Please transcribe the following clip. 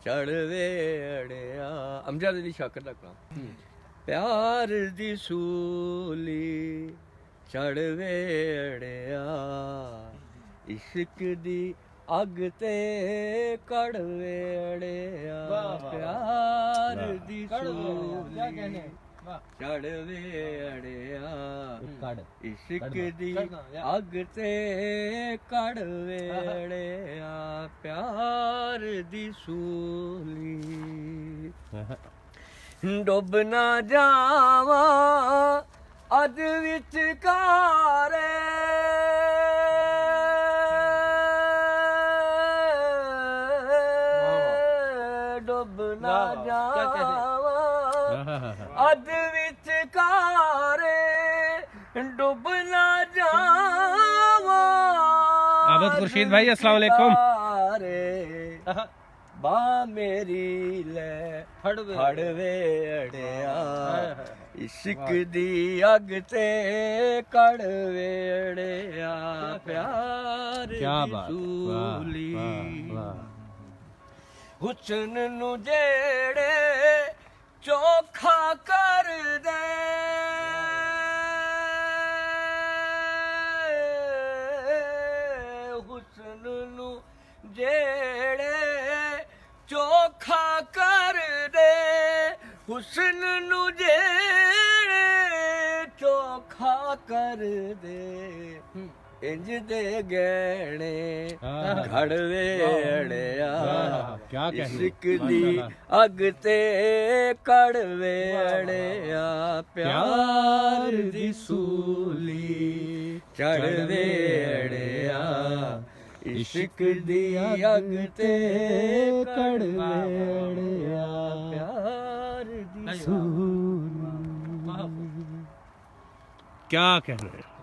ਚੜ ਵੇੜਿਆ ਅਮਜਦ ਦੀ ਸ਼ਾਕਰ ਦਾ ਕਲਾਮ ਪਿਆਰ ਦੀ ਸੂਲੀ ਚੜ ਵੇੜਿਆ ਇਸ਼ਕ ਦੀ ਅੱਗ ਤੇ ਕੜ ਵੇੜਿਆ ਪਿਆਰ ਦੀ ਸੂਲੀ ਚੜ ਵੇੜਿਆ ਇਸ਼ਕ ਦੀ ਅੱਗ ਤੇ ਕੜ ਵੇੜਿਆ ਪਿਆਰ ਦੀ ਸੂਲੀ ਡੁੱਬ ਨਾ ਜਾਵਾਂ ਅੱਧ ਵਿਚਕਾਰੇ ਡੁੱਬ ਨਾ ਜਾਵਾਂ ਅੱਧ ਵਿਚਕਾਰੇ ਡੁੱਬ ਨਾ ਜਾਵਾਂ आबद खुर्शीद भाई अस्सलाम वालेकुम। बा मेरी ले फड़ वेड़िया इश्क दी अग ते कड़ वेड़िया प्यार क्या दी बात, सूली वाह, वाह। हुस्न नु जेड़े चोखा कर दे हुस्न नु जेड़े चोखा कर दे हुस्न नु जेड़े चोखा कर दे इंज दे गहने घड़ वेड़िया क्या इश्क दी अग ते कड़ वेड़िया प्यार दी सूली चढ़ वेड़िया इश्क दी अग ते कड़ वेड़िया प्यार दी सूली क्या कह रहे हैं।